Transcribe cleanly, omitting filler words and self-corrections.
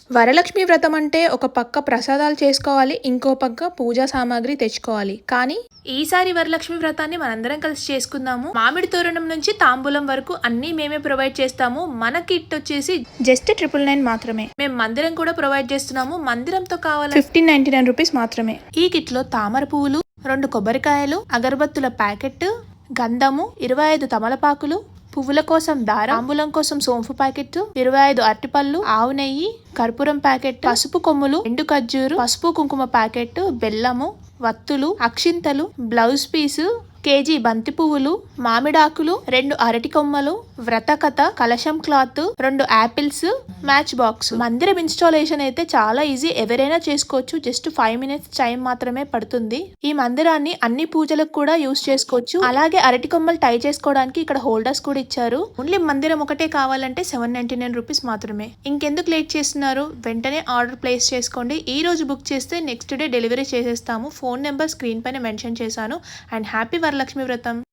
వరలక్ష్మి వ్రతం అంటే ఒక పక్క ప్రసాదాలు చేసుకోవాలి, ఇంకో పక్క పూజా సామాగ్రి తెచ్చుకోవాలి. కానీ ఈసారి వరలక్ష్మి వ్రతాన్ని మనందరం కలిసి చేసుకుందాము. మామిడి తోరణం నుంచి తాంబూలం వరకు అన్ని మేమే ప్రొవైడ్ చేస్తాము. మన కిట్ వచ్చేసి జస్ట్ 999 మాత్రమే. మేము మందిరం కూడా ప్రొవైడ్ చేస్తున్నాము. మందిరంతో కావాలి 1599 రూపీస్ మాత్రమే. ఈ కిట్ లో తామర పువ్వులు, 2 కొబ్బరికాయలు, అగరబత్తుల ప్యాకెట్, గంధము, 25 తమలపాకులు, పువ్వుల కోసం దారం, తాంబూలం కోసం సోంపు ప్యాకెట్, 25 అరటిపళ్ళు, ఆవు నెయ్యి, కర్పూరం ప్యాకెట్, పసుపు కొమ్ములు, ఎండు ఖర్జూరు, పసుపు కుంకుమ ప్యాకెట్, బెల్లము, వత్తులు, అక్షింతలు, బ్లౌజ్ పీసు, కేజీ బంతి పువ్వులు, మామిడాకులు, 2 అరటి కొమ్మలు, వ్రతకథ, కలశం క్లాత్, 2 యాపిల్స్, మ్యాచ్ బాక్స్. మందిరం ఇన్స్టాలేషన్ అయితే చాలా ఈజీ, ఎవరైనా చేసుకోవచ్చు. జస్ట్ 5 మినిట్స్ టైం మాత్రమే పడుతుంది. ఈ మందిరాన్ని అన్ని పూజలకు కూడా యూస్ చేసుకోవచ్చు. అలాగే అరటి కొమ్మలు టై చేసుకోవడానికి ఇక్కడ హోల్డర్స్ కూడా ఇచ్చారు. ఓన్లీ మందిరం ఒకటే కావాలంటే 799 రూపీస్ మాత్రమే. ఇంకెందుకు లేట్ చేస్తున్నారు, వెంటనే ఆర్డర్ ప్లేస్ చేసుకోండి. ఈ రోజు బుక్ చేస్తే నెక్స్ట్ డే డెలివరీ చేసేస్తాము. ఫోన్ నెంబర్ స్క్రీన్ పైన మెన్షన్ చేశాను. అండ్ హ్యాపీ వరలక్ష్మి వ్రతం.